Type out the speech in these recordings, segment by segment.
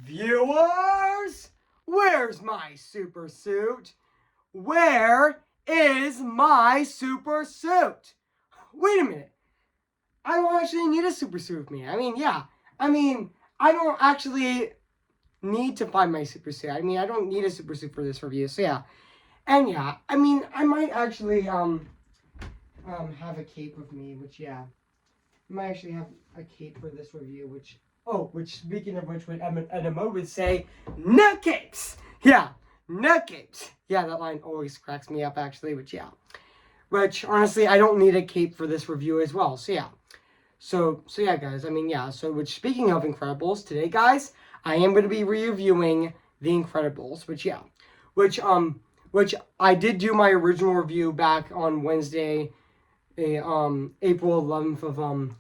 Viewers, where's my super suit? Where is my super suit? Wait a minute. I don't actually need a super suit with me. I don't actually need to find my super suit. I don't need a super suit for this review. So yeah. And yeah, I might actually have a cape with me, which yeah. I might actually have a cape for this review, which speaking of which, what Edmo would say, no capes! Yeah, no capes. Yeah, that line always cracks me up, actually, which Which, honestly, I don't need a cape for this review as well, so yeah. So yeah, guys, which, speaking of Incredibles, today, guys, I am going to be reviewing The Incredibles, which I did do my original review back on Wednesday, April 11th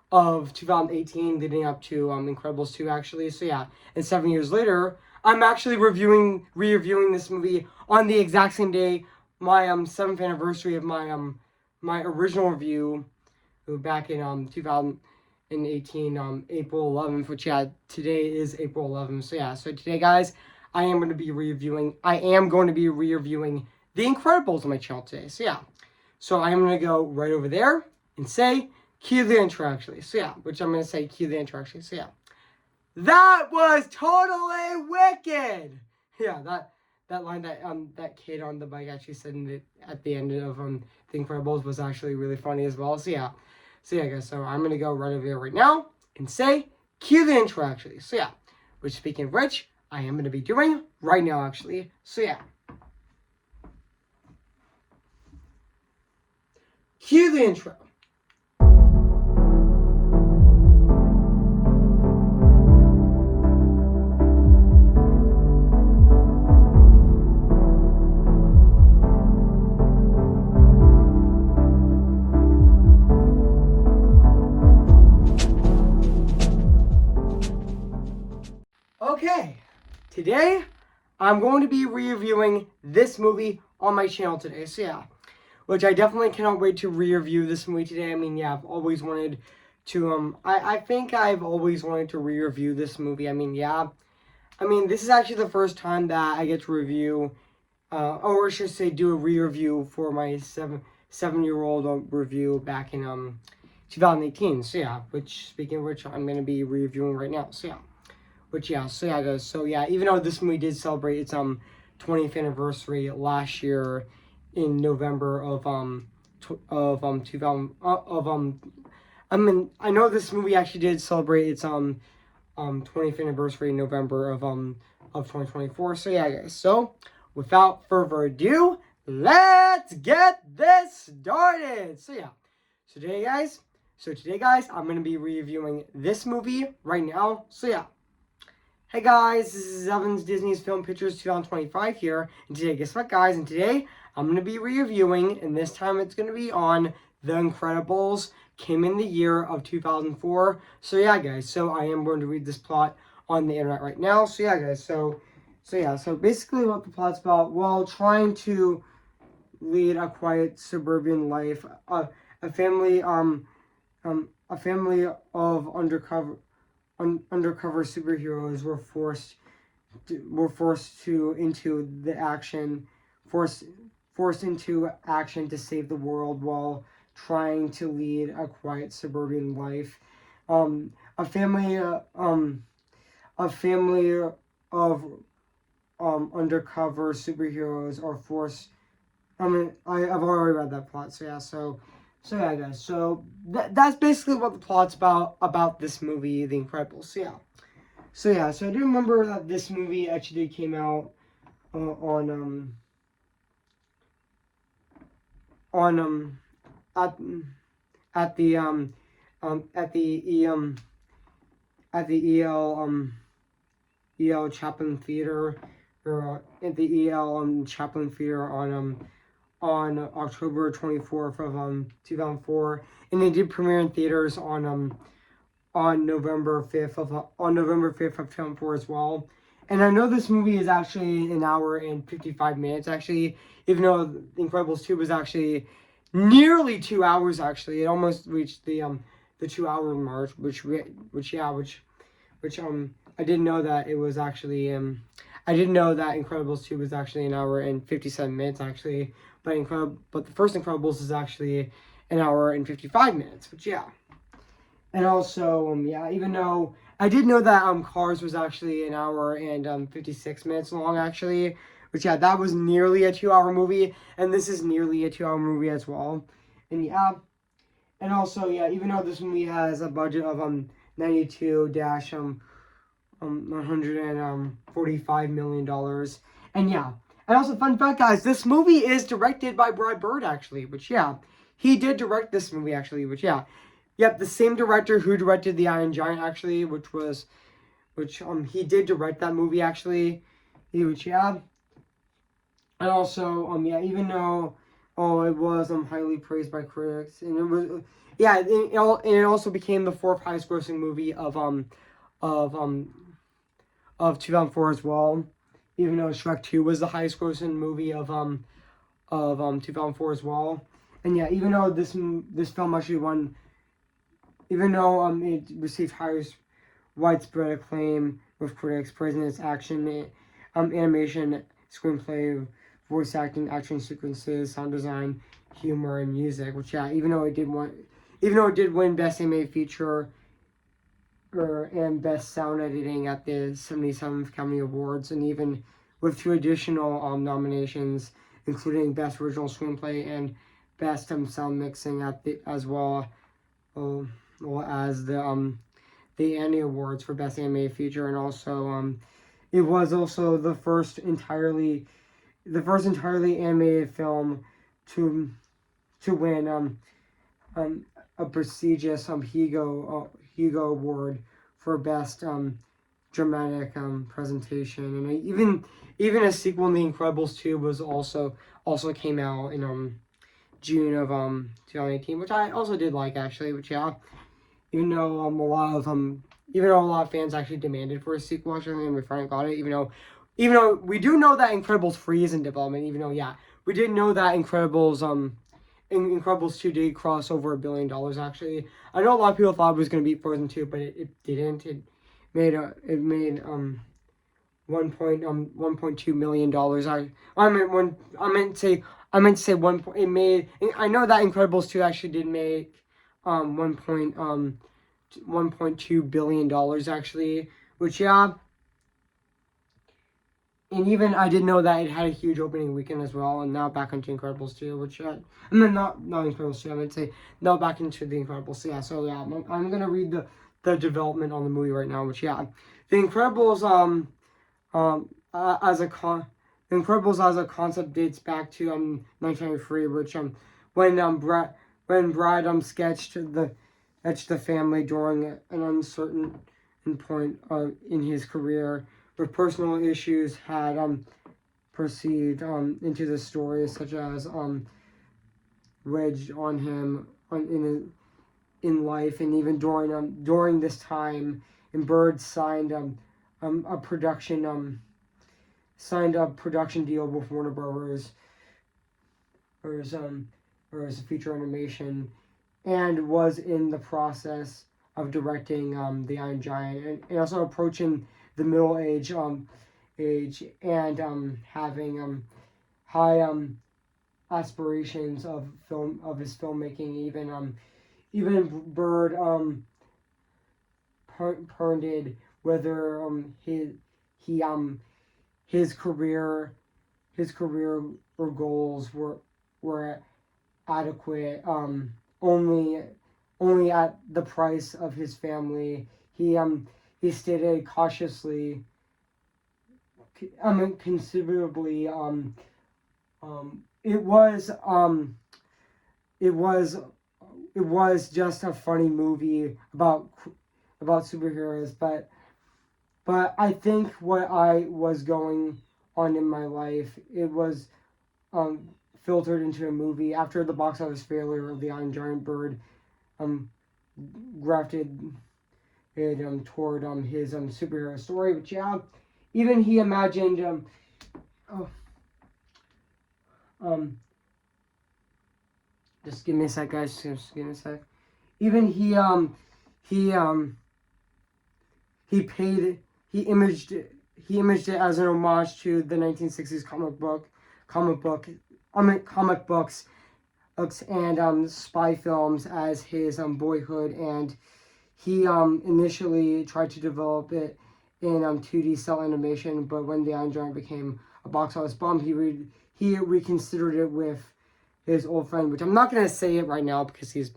of 2018, leading up to Incredibles 2, actually. So yeah, and 7 years later, I'm actually re-reviewing this movie on the exact same day, my 7th anniversary of my original review back in 2018, April 11th, which yeah, today is April 11th. So yeah, so today, guys, I am going to be re-reviewing The Incredibles on my channel today. So yeah, so I'm going to go right over there and say cue the intro, actually. So yeah, which I'm going to say cue the intro, actually. So yeah, that was totally wicked. Yeah, that line that kid on the bike actually said at the end of The Incredibles was actually really funny as well. So yeah, guys, so I'm going to go right over there right now and say cue the intro, actually. So yeah, which, speaking of which, I am going to be doing right now, actually. So yeah, cue the intro. Okay, today I'm going to be reviewing this movie on my channel today. So yeah, which I definitely cannot wait to re-review this movie today. I've always wanted to I think I've always wanted to re-review this movie. This is actually the first time that I get to review or I should say do a re-review for my seven-year-old review back in 2018. So yeah, which, speaking of which, I'm going to be reviewing right now. So yeah. Guys, so yeah, even though this movie did celebrate its 20th anniversary last year in November of 2000 I know this movie actually did celebrate its 20th anniversary in November of 2024. So yeah, guys, so without further ado, let's get this started. So yeah, today guys, I'm going to be reviewing this movie right now. So yeah. Hey guys, this is Evan's Disney's Film Pictures 2025 here, and today, guess what, guys? And today, I'm going to be reviewing, and this time it's going to be on The Incredibles, came in the year of 2004. So yeah, guys, so I am going to read this plot on the internet right now. So yeah, guys, so basically what the plot's about, while trying to lead a quiet suburban life, a family of undercover superheroes were forced into action to save the world while trying to lead a quiet suburban life. A family of undercover superheroes are forced. I've already read that plot, so yeah, yeah, guys. So that's basically what the plot's about this movie, The Incredibles. So I do remember that this movie actually came out at the EL Chaplin Theater, or at the EL Chaplin Theater on October 24th of 2004, and they did premiere in theaters on November 5th of 2004 as well. And I know this movie is actually an hour and 55 minutes, actually, even though Incredibles 2 was actually nearly 2 hours. Actually, it almost reached the 2 hour mark, which I didn't know that it was actually I didn't know that Incredibles 2 was actually an hour and 57 minutes actually, but the first Incredibles is actually an hour and 55 minutes, which yeah. And also, yeah, even though I did know that Cars was actually an hour and 56 minutes long actually, which yeah, that was nearly a 2-hour movie, and this is nearly a 2-hour movie as well. And yeah, and also yeah, even though this movie has a budget of 92 dash 145 million dollars. And yeah, and also fun fact, guys, this movie is directed by Brad Bird actually, which yeah, he did direct this movie actually, which yeah, yep, the same director who directed The Iron Giant actually, which he did direct that movie actually, which yeah, and also yeah, even though it was highly praised by critics, and it was yeah, it also became the 4th highest grossing movie of 2004 as well, even though Shrek 2 was the highest grossing movie of 2004 as well. And yeah, even though this film actually won, even though it received highest widespread acclaim with critics praising its action, animation, screenplay, voice acting, action sequences, sound design, humor, and music. Which yeah, even though it did win Best Animated Feature and Best Sound Editing at the 77th Academy Awards, and even with 2 additional nominations, including Best Original Screenplay and Best Sound Mixing as well as the Annie Awards for Best Animated Feature, and also it was also the first entirely animated film to win a prestigious Hugo Award for Best Dramatic Presentation, and even a sequel, The Incredibles 2, was also came out in June of 2018, which I also did like actually. Which yeah, even though a lot of fans actually demanded for a sequel actually, and we finally got it. Even though we do know that Incredibles 3 is in development, even though yeah, we didn't know that Incredibles 2 did cross over $1 billion actually. I know a lot of people thought it was going to beat Frozen 2, but it didn't. It made 1.2 million dollars. I meant to say one. It made. I know that Incredibles 2 actually did make 1.2 billion dollars actually, which yeah. And even I didn't know that it had a huge opening weekend as well, and now back into Incredibles 2, which and then not Incredibles 2, I would say now back into the Incredibles. Yeah, so yeah, I'm gonna read the development on the movie right now, which yeah, the Incredibles as a the Incredibles as a concept dates back to 1993, which when Brad sketched the family during an uncertain point in his career, where personal issues had perceived into the story, such as wedged on him in life, and even during this time, and Bird signed a production deal with Warner Brothers as a feature animation, and was in the process of directing The Iron Giant, and also approaching the middle age and having high aspirations of his filmmaking. Even Bird pondered whether his career or goals were adequate only at the price of his family. He stated cautiously, considerably, it was just a funny movie about superheroes, but I think what I was going on in my life, it was filtered into a movie after the box office failure of The Iron Giant. Bird grafted it toward his superhero story, which yeah, even he imagined just give me a sec, guys. Just give me a sec. Even he paid he imaged it as an homage to the 1960s comic books and spy films as his boyhood, and he initially tried to develop it in 2D cell animation, but when the Iron Giant became a box office bomb, he reconsidered it with his old friend, which I'm not gonna say it right now because he's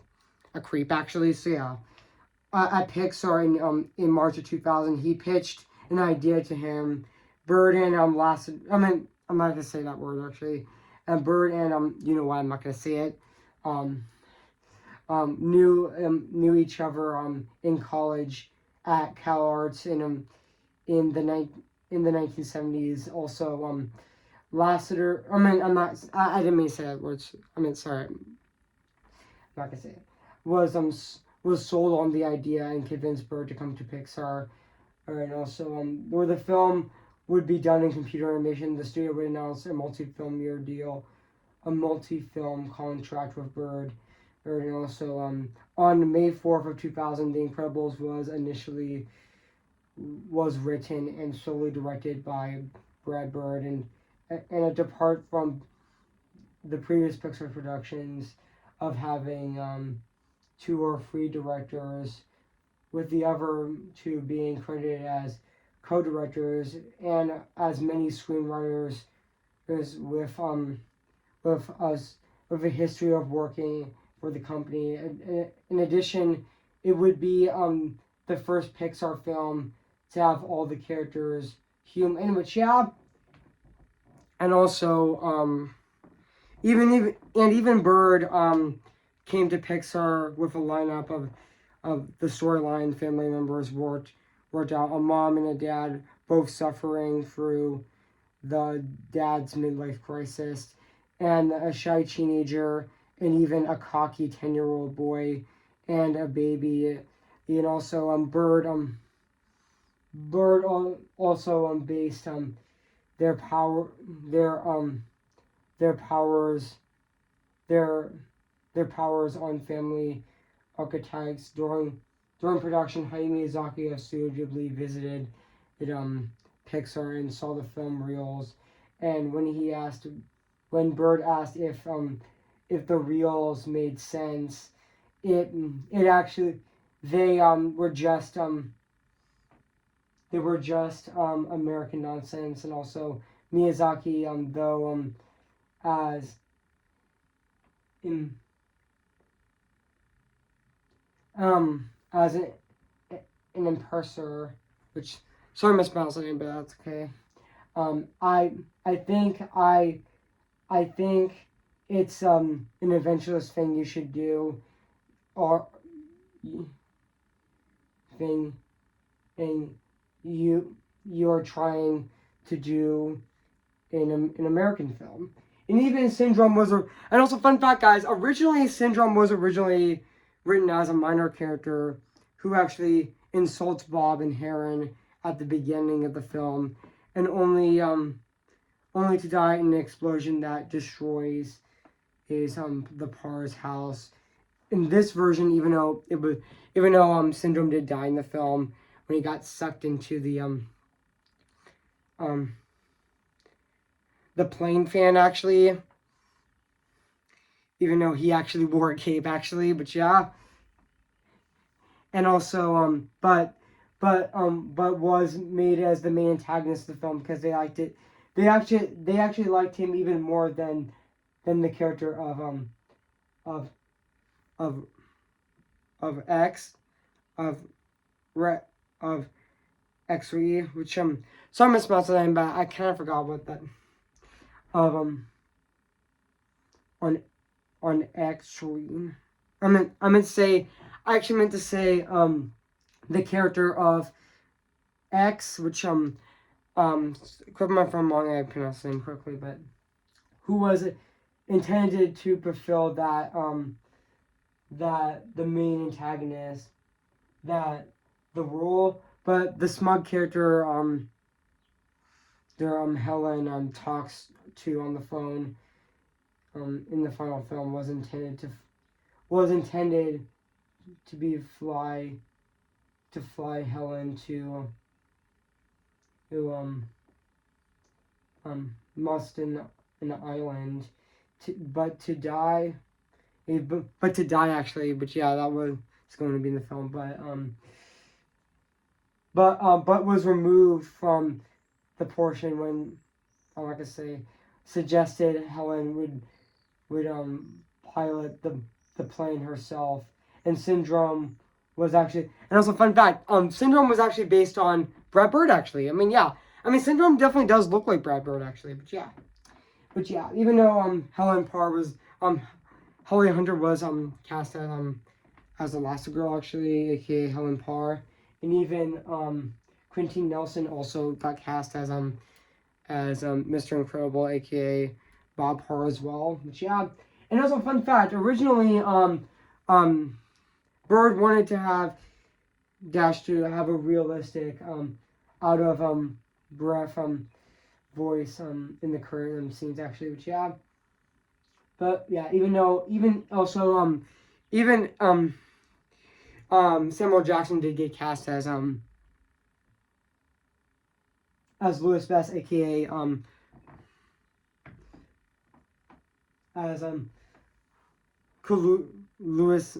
a creep actually. So yeah, at Pixar in March of 2000, he pitched an idea to him. Bird and lasted. I mean, I'm not gonna say that word actually. And Bird and you know why I'm not gonna say it. Knew each other in college at Cal Arts in the 1970s. Also Lassiter. I mean, I didn't mean to say that word. I mean, sorry. I'm not gonna say it. Was sold on the idea and convinced Bird to come to Pixar. And also where the film would be done in computer animation, the studio would announce a multi-film contract with Bird. And also on May 4th of 2000, The Incredibles was written and solely directed by Brad Bird, and it depart from the previous Pixar productions of having 2 or 3 directors, with the other 2 being credited as co-directors, and as many screenwriters as with a history of working for the company. In addition, it would be the first Pixar film to have all the characters human, which and also even Bird came to Pixar with a lineup of the storyline family members worked out, a mom and a dad both suffering through the dad's midlife crisis, and a shy teenager, and even a cocky 10-year-old boy, and a baby. And also Bird also based their powers on family archetypes. During production, Hayao Miyazaki of Studio Ghibli visited Pixar and saw the film reels, and when Bird asked if the reels made sense, it actually they were just American nonsense. And also Miyazaki, though as in as an impersonator, which sorry mispronouncing it, but that's okay. I think it's an adventurous thing you should do, or thing and you're trying to do in an American film. And even Syndrome and also fun fact, guys, Syndrome was originally written as a minor character who actually insults Bob and Heron at the beginning of the film, and only to die in an explosion that destroys the Parr's house. In this version, even though Syndrome did die in the film when he got sucked into the plane fan, actually, even though he actually wore a cape, actually, but yeah. And also but was made as the main antagonist of the film because they liked it. They actually liked him even more than the character of X of X3, which so I mispronounced the name, but I kind of forgot what that of on X3. I actually meant to say the character of X, which correct me if I'm wrong, I pronounced the name correctly, but who was intended to fulfill that the main antagonist, that the role, but the smug character Helen talks to on the phone in the final film was intended to fly Helen who must in an island, to die, but to die actually. But yeah, that was going to be in the film. But was removed from the portion when, I'm not gonna say, suggested Helen would pilot the plane herself, and Syndrome was actually, and also fun fact, Syndrome was actually based on Brad Bird actually. I mean, yeah, I mean Syndrome definitely does look like Brad Bird actually, but yeah, even though Helen Parr was Holly Hunter was cast as Elastigirl actually, aka Helen Parr, and even Quentin Nelson also got cast as Mr. Incredible, aka Bob Parr as well. Which yeah, and also fun fact, originally Bird wanted to have Dash to have a realistic out of breath voice in the current scenes actually, which yeah. But yeah, even Samuel Jackson did get cast as Louis Best, aka as Louis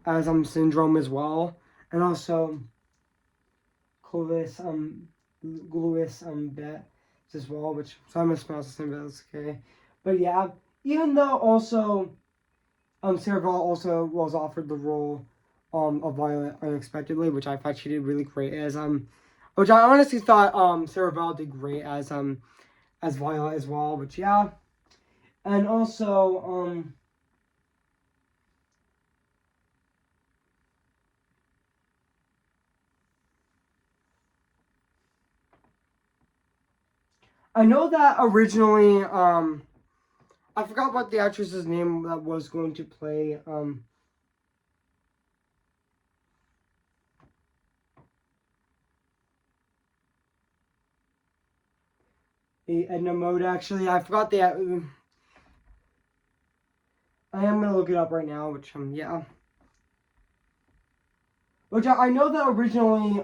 as Syndrome as well, and also Clovis Louis Bet as well, which so I'm gonna pronounce the same, but that's okay. But yeah, even though also Sarah Bell also was offered the role of Violet unexpectedly, which I thought she did really great as which I honestly thought Sarah Bell did great as Violet as well, which yeah. And also I know that originally I forgot what the actress's name that was going to play Edna Mode actually. I forgot the I am gonna look it up right now, which yeah. Which I know that originally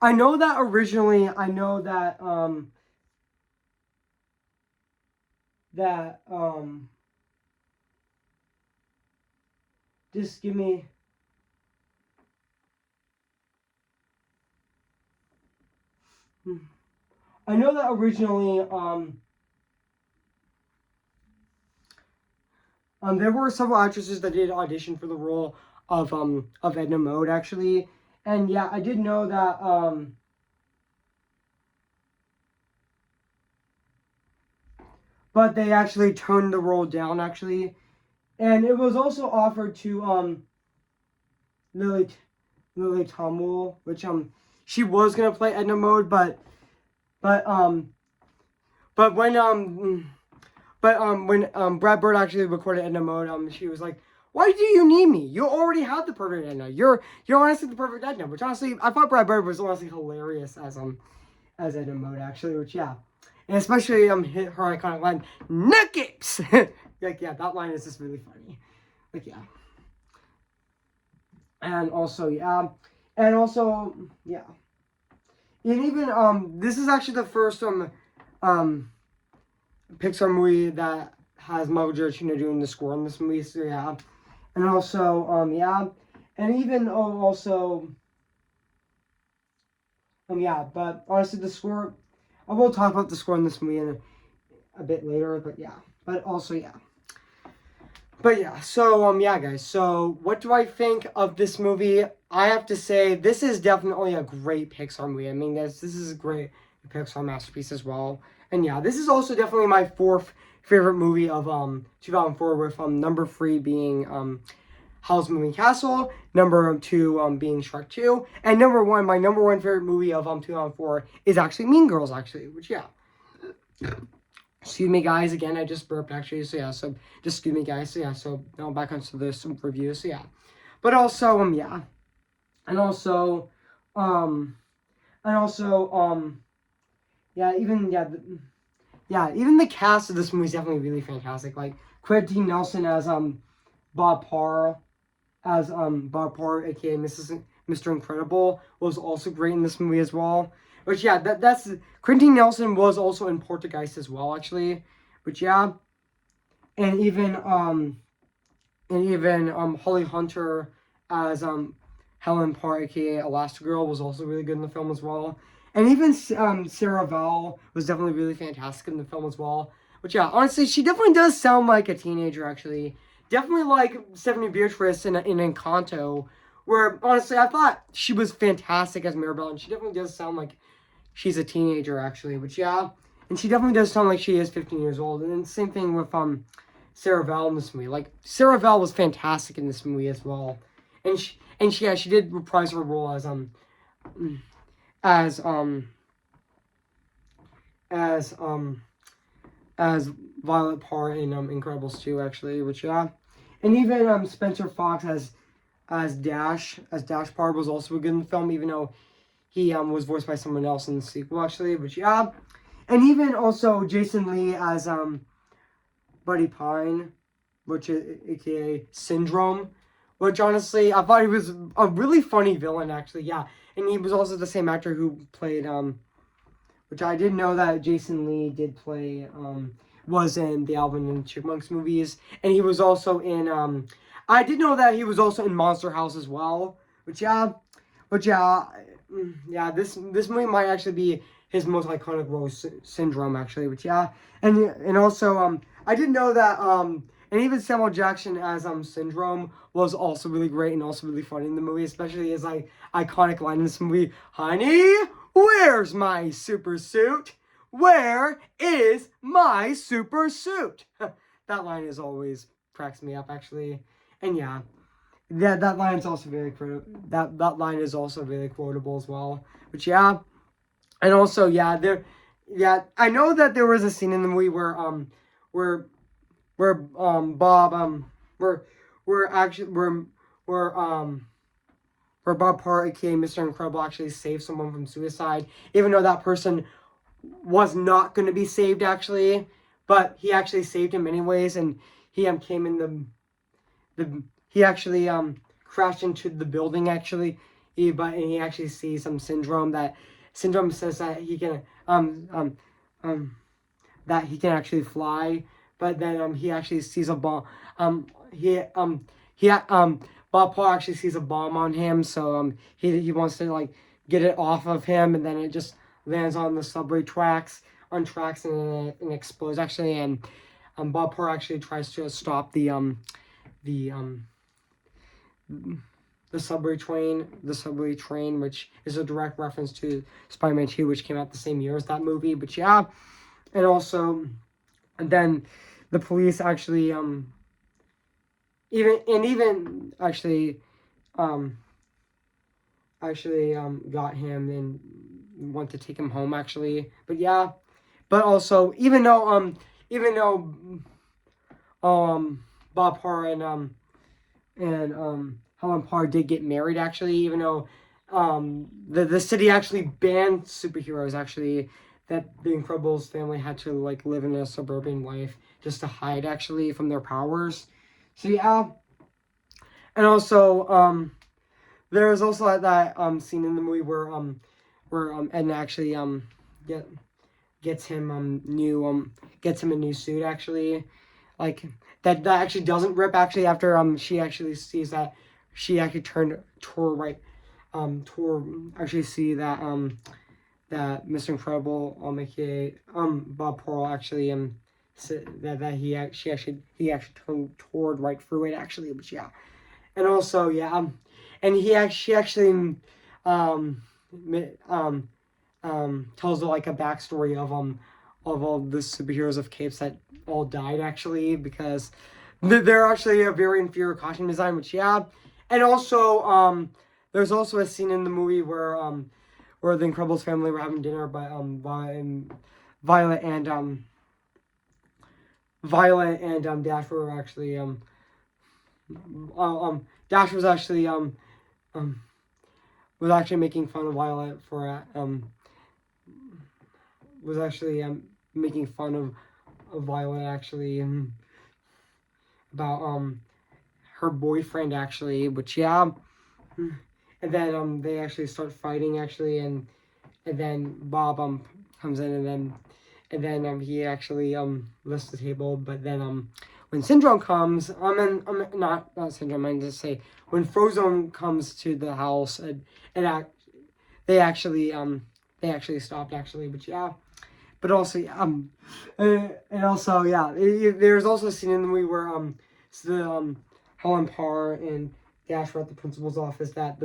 I know that originally that just give me I know that originally there were several actresses that did audition for the role of Edna Mode actually. And yeah, I did know that but they actually toned the role down actually. And it was also offered to Lily Tomwell, which she was gonna play Edna Mode, but but when Brad Bird actually recorded Edna Mode, she was like, "Why do you need me? You already have the perfect Edna. You're honestly the perfect Edna." Which honestly, I thought Brad Bird was honestly hilarious as Edna Mode actually. Which yeah, and especially hit her iconic line, "Nuggets." Like yeah, that line is just really funny. Like yeah, and also yeah, and even this is actually the first Pixar movie that has Michael Giacchino doing the score in this movie. So yeah, and also yeah, and even also yeah. But honestly, the score. I will talk about the score in this movie in a bit later. But yeah, but also yeah. But yeah, so yeah, guys. So what do I think of this movie? I have to say this is definitely a great Pixar movie. I mean, this is a great Pixar masterpiece as well. And yeah, this is also definitely my fourth favorite movie of 2004, with number 3 being Howl's Moving Castle, number 2 being Shrek 2, and number 1, my number 1 favorite movie of 2004 is actually Mean Girls actually, which yeah. Excuse me, guys. Again, I just burped actually. So yeah. So just excuse me, guys. So yeah. So now back onto this review. So yeah. But also yeah, and also and also yeah, even yeah, even the cast of this movie is definitely really fantastic. Like Quentin Nelson as Bob Parr, aka Mr. Incredible, was also great in this movie as well. But yeah, that's Quentin Nelson was also in Poltergeist as well, actually. But yeah, and even Holly Hunter as Helen Parr, aka Elastigirl, was also really good in the film as well. And even Sarah Vowell was definitely really fantastic in the film as well. But yeah, honestly, she definitely does sound like a teenager, actually. Definitely like Stephanie Beatrice in Encanto, where honestly I thought she was fantastic as Mirabelle, and she definitely does sound like she's a teenager, actually. But yeah, and she definitely does sound like she is 15 years old. And then same thing with Sarah Vowell in this movie. Like Sarah Vowell was fantastic in this movie as well, and she did reprise her role as as um as Violet Parr in Incredibles 2, actually. Which yeah, and even Spencer Fox as Dash Parr was also good in the film, even though he was voiced by someone else in the sequel, actually. But yeah, and even also Jason Lee as Buddy Pine, which is aka Syndrome, which honestly I thought he was a really funny villain, actually. Yeah, and he was also the same actor who played which I didn't know that Jason Lee did play was in the Alvin and Chipmunks movies, and he was also in I did know that he was also in Monster House as well. But yeah, yeah, this movie might actually be his most iconic role, Syndrome, actually. But yeah, and also I didn't know that and even Samuel Jackson as Syndrome was also really great and also really funny in the movie, especially his like iconic line in this movie, "Honey, where's my super suit? Where is my super suit?" That line is always cracks me up, actually. And yeah, that line is also very that line is also really quotable as well. But yeah, and also yeah, I know that there was a scene in the movie where Bob where actually where Bob Parr, aka Mr. Incredible, actually saved someone from suicide, even though that person was not going to be saved, actually. But he actually saved him anyways, and he came in he actually crashed into the building, actually. And he actually sees some Syndrome says that he can that he can actually fly, but then he actually sees a bomb. He Bob Paul actually sees a bomb on him, so he wants to like get it off of him, and then it just lands on the subway tracks and explodes, actually. And Bob Paul actually tries to stop the the subway train, which is a direct reference to Spider-Man 2, which came out the same year as that movie. But yeah, and also, and then the police actually even got him and want to take him home, actually. But yeah, but also even though Bob Parr and Helen Parr did get married, actually, even though the city actually banned superheroes, actually, that the Incredibles family had to like live in a suburban life just to hide, actually, from their powers. So yeah, and also there's also that scene in the movie where Edna actually get gets him gets him a new suit, actually, like that actually doesn't rip, actually, after she actually sees that she actually tore right tore actually see that that Mr. Incredible aka Bob Pearl actually he actually tore right through it, actually. But yeah, and also yeah and she actually um tells like a backstory of all the superheroes of Capes that all died, actually, because they're actually a very inferior costume design. Which yeah, and also there's also a scene in the movie where the Incredibles family were having dinner, but Violet and Dash were actually Dash um was actually making fun of Violet for was actually making fun of Violet actually, about her boyfriend actually, which yeah, and then they actually start fighting actually, and then Bob comes in, and then he actually lifts the table, but then when Syndrome comes, not Syndrome, I mean to say when Frozone comes to the house, they actually stopped actually, but yeah. But also, and also, yeah, there's also a scene in the movie where Helen Parr and Dash were at the principal's office that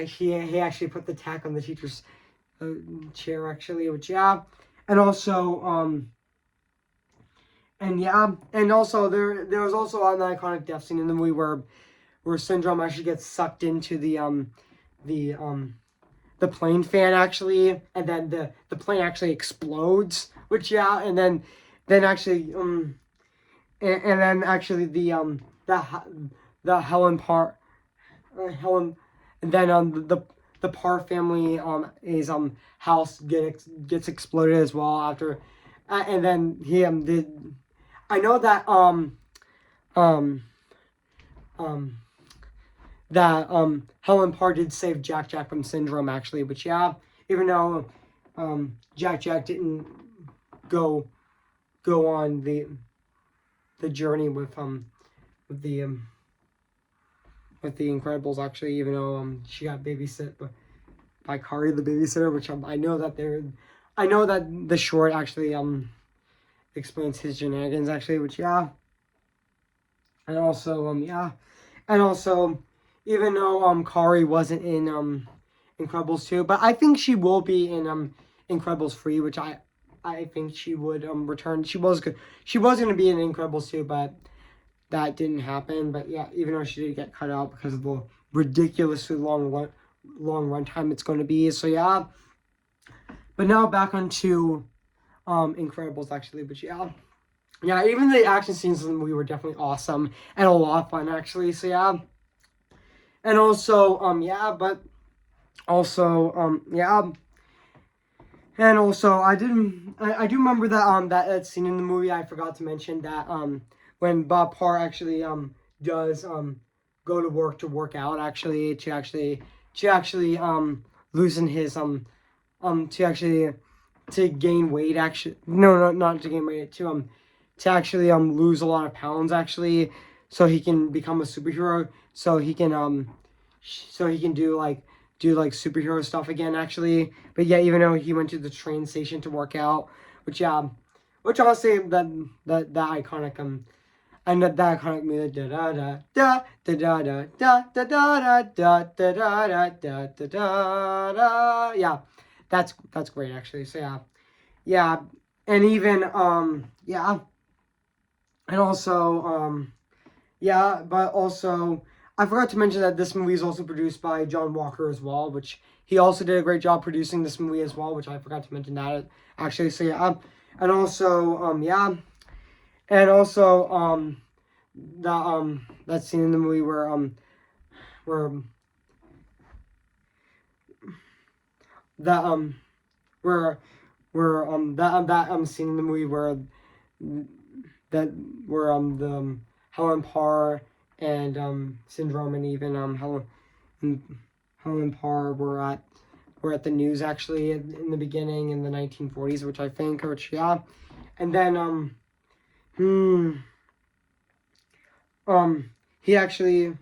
he actually put the tack on the teacher's chair actually, which yeah, and also and also there was also an iconic death scene in the movie where Syndrome actually gets sucked into the plane fan actually, and then the plane actually explodes, which yeah, and then actually and then actually the Helen Parr Helen, and then the Parr family his house gets exploded as well after, and then he did. I know that um that Helen Parr did save Jack from Syndrome actually, but yeah, even though Jack didn't go on the journey with the with the Incredibles actually, even though she got babysit by Kari the babysitter, which I know that the short actually explains his shenanigans actually, which yeah, and also yeah, and also even though Kari wasn't in Incredibles 2, but I think she will be in Incredibles 3, which I think she would return. She was going to be in Incredibles 2, but that didn't happen. But yeah, even though she did get cut out because of the ridiculously long runtime it's going to be. So yeah. But now back onto Incredibles actually. But yeah. Yeah, even the action scenes in the movie were definitely awesome and a lot of fun actually. So yeah. And also yeah, but also yeah. And also I do remember that that scene in the movie. I forgot to mention that when Bob Parr actually does go to work out actually to actually loosen his to gain weight actually, no, not to gain weight, to actually lose a lot of pounds actually, so he can become a superhero, so he can do like superhero stuff again actually. But yeah, even though he went to the train station to work out, which honestly that iconic and that iconic music da da da da da da da da da da da da da da da da, yeah, that's great actually. So yeah, and even yeah, and also yeah, but also I forgot to mention that this movie is also produced by John Walker as well, which he also did a great job producing this movie as well, which I forgot to mention that actually. So yeah, and also yeah, and also that scene in the movie where that that scene in the movie where the Helen Parr and Syndrome and even Helen Parr were at the news actually in the beginning in the 1940s, which I think, which yeah, and then he actually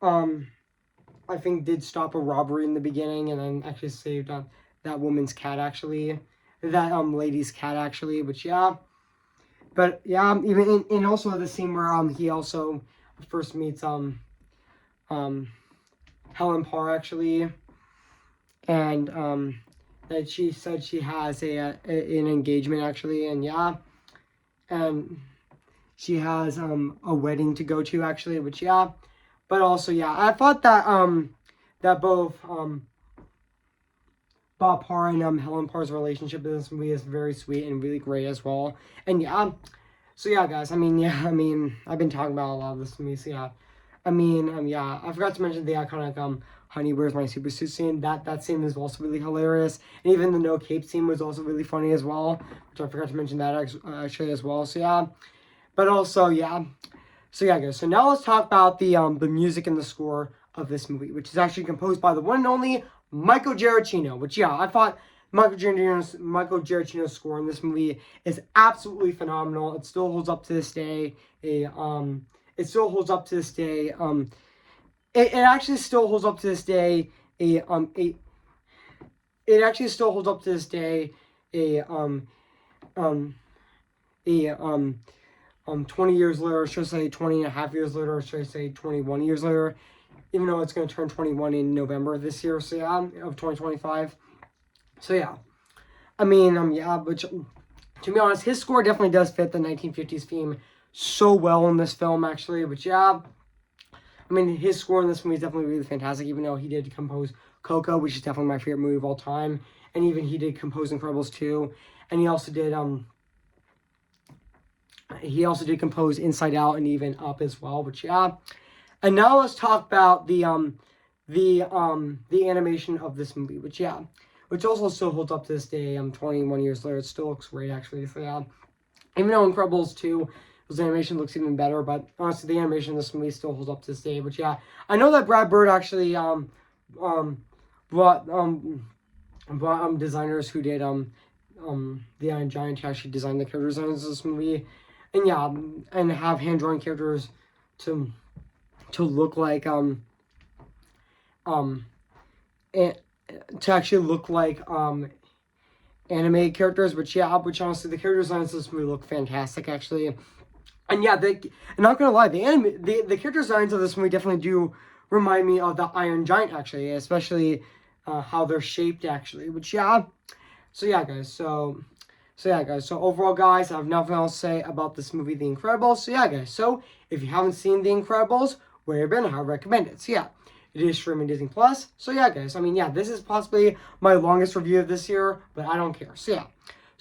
I think did stop a robbery in the beginning and then actually saved that woman's cat actually, that lady's cat actually, which yeah. But yeah, even in also the scene where he also first meets Helen Parr actually, and that she said she has an engagement actually, and yeah, and she has a wedding to go to actually, which yeah, but also yeah, I thought that that both Bob Parr and Helen Parr's relationship in this movie is very sweet and really great as well, and yeah. So yeah, guys. I mean, I've been talking about a lot of this movie. So yeah, I mean, yeah. I forgot to mention the iconic Honey, Where's My Super Suit scene. That scene is also really hilarious. And even the no cape scene was also really funny as well, which I forgot to mention that actually as well. So yeah, but also yeah. So yeah, guys. So now let's talk about the music and the score of this movie, which is actually composed by the one and only Michael Giacchino. Which yeah, I thought Michael Giacchino's score in this movie is absolutely phenomenal. It still holds up to this day. It still holds up to this day. It actually still holds up to this day. It actually still holds up to this day. A 20 years later, or should I say 20 and a half years later, or should I say 21 years later, even though it's going to turn 21 in November of this year, so yeah, of 2025. So yeah, I mean, yeah, but to be honest, his score definitely does fit the 1950s theme so well in this film, actually, but yeah, I mean, his score in this movie is definitely really fantastic, even though he did compose Coco, which is definitely my favorite movie of all time, and even he did compose Incredibles 2, and he also did compose Inside Out and even Up as well, but yeah. And now let's talk about the animation of this movie, which yeah, which also still holds up to this day. 21 years later, it still looks great actually. So yeah, even though Incredibles 2, his animation looks even better, but honestly, the animation in this movie still holds up to this day. But yeah, I know that Brad Bird actually brought designers who did the Iron Giant to actually design the character designs of this movie, and yeah, and have hand drawn characters to look like to actually look like animated characters, which honestly the character designs of this movie look fantastic actually. And yeah, I'm not gonna lie, the character designs of this movie definitely do remind me of the Iron Giant actually, especially how they're shaped actually. Which yeah, so yeah guys, so overall guys, I have nothing else to say about this movie, The Incredibles. So yeah guys, so if you haven't seen The Incredibles, where you've been, I recommend it. So yeah, it is streaming Disney Plus. So yeah guys, I mean yeah, this is possibly my longest review of this year, but I don't care. So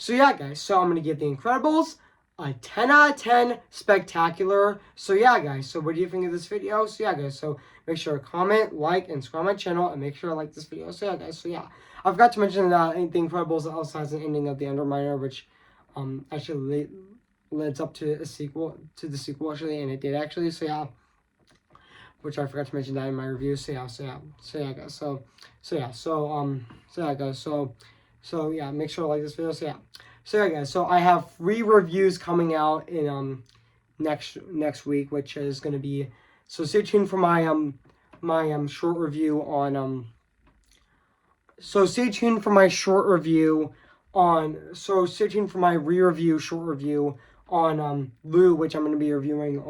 yeah guys, so I'm gonna give The Incredibles a 10 out of 10 spectacular. So yeah guys, so what do you think of this video? So yeah guys, so make sure to comment, like, and subscribe my channel, and make sure to like this video. So yeah guys, so yeah, I forgot to mention that The Incredibles also has an ending of The Underminer, which actually leads up to the sequel actually, and it did actually. So yeah, which I forgot to mention that in my review. So yeah guys, so yeah, make sure to like this video. So yeah guys, so I have 3 reviews coming out in next week, which is gonna be, so stay tuned for my short review on stay tuned for my re-review short review on Lou, which I'm gonna be reviewing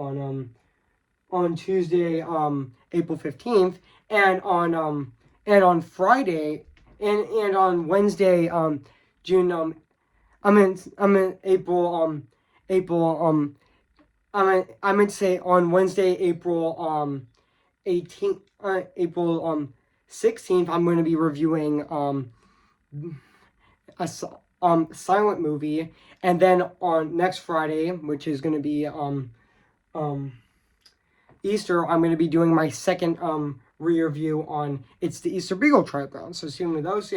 on Tuesday, April 15th, and on Friday and on Wednesday, June I meant April I meant to say on Wednesday, April 18th, April 16th, I'm going to be reviewing a silent movie, and then on next Friday, which is going to be Easter, I'm going to be doing my second re-review on It's the Easter Beagle Trial Ground. So see me those.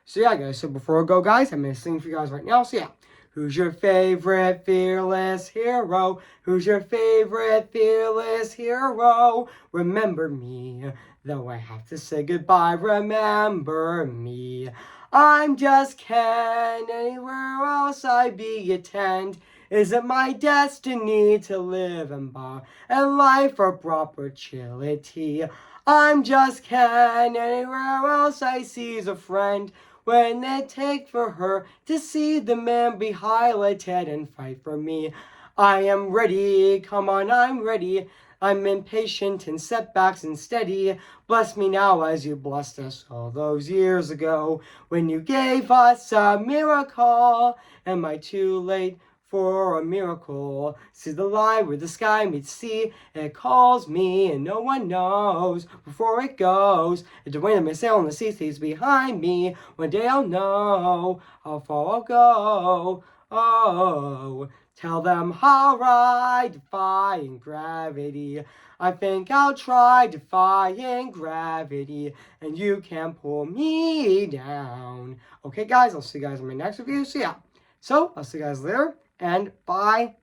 So yeah guys, so before I go guys, I'm going to sing for you guys right now. So yeah, who's your favorite fearless hero? Who's your favorite fearless hero? Remember me, though I have to say goodbye, remember me. I'm just Ken, anywhere else I be attend. Is it my destiny to live and bar and life for property? I'm just Ken, anywhere else I sees a friend. When they take for her to see the man be highlighted and fight for me. I am ready, come on, I'm ready. I'm impatient in setbacks and steady. Bless me now as you blessed us all those years ago, when you gave us a miracle. Am I too late for a miracle? See the line where the sky meets sea. It calls me and no one knows before it goes. It's the wind of my sail and the sea stays behind me. One day I'll know how far I'll go. Oh, tell them how I defying gravity. I think I'll try defying gravity, and you can't pull me down. Okay, guys, I'll see you guys in my next review. So, yeah. So, I'll see you guys later, and bye.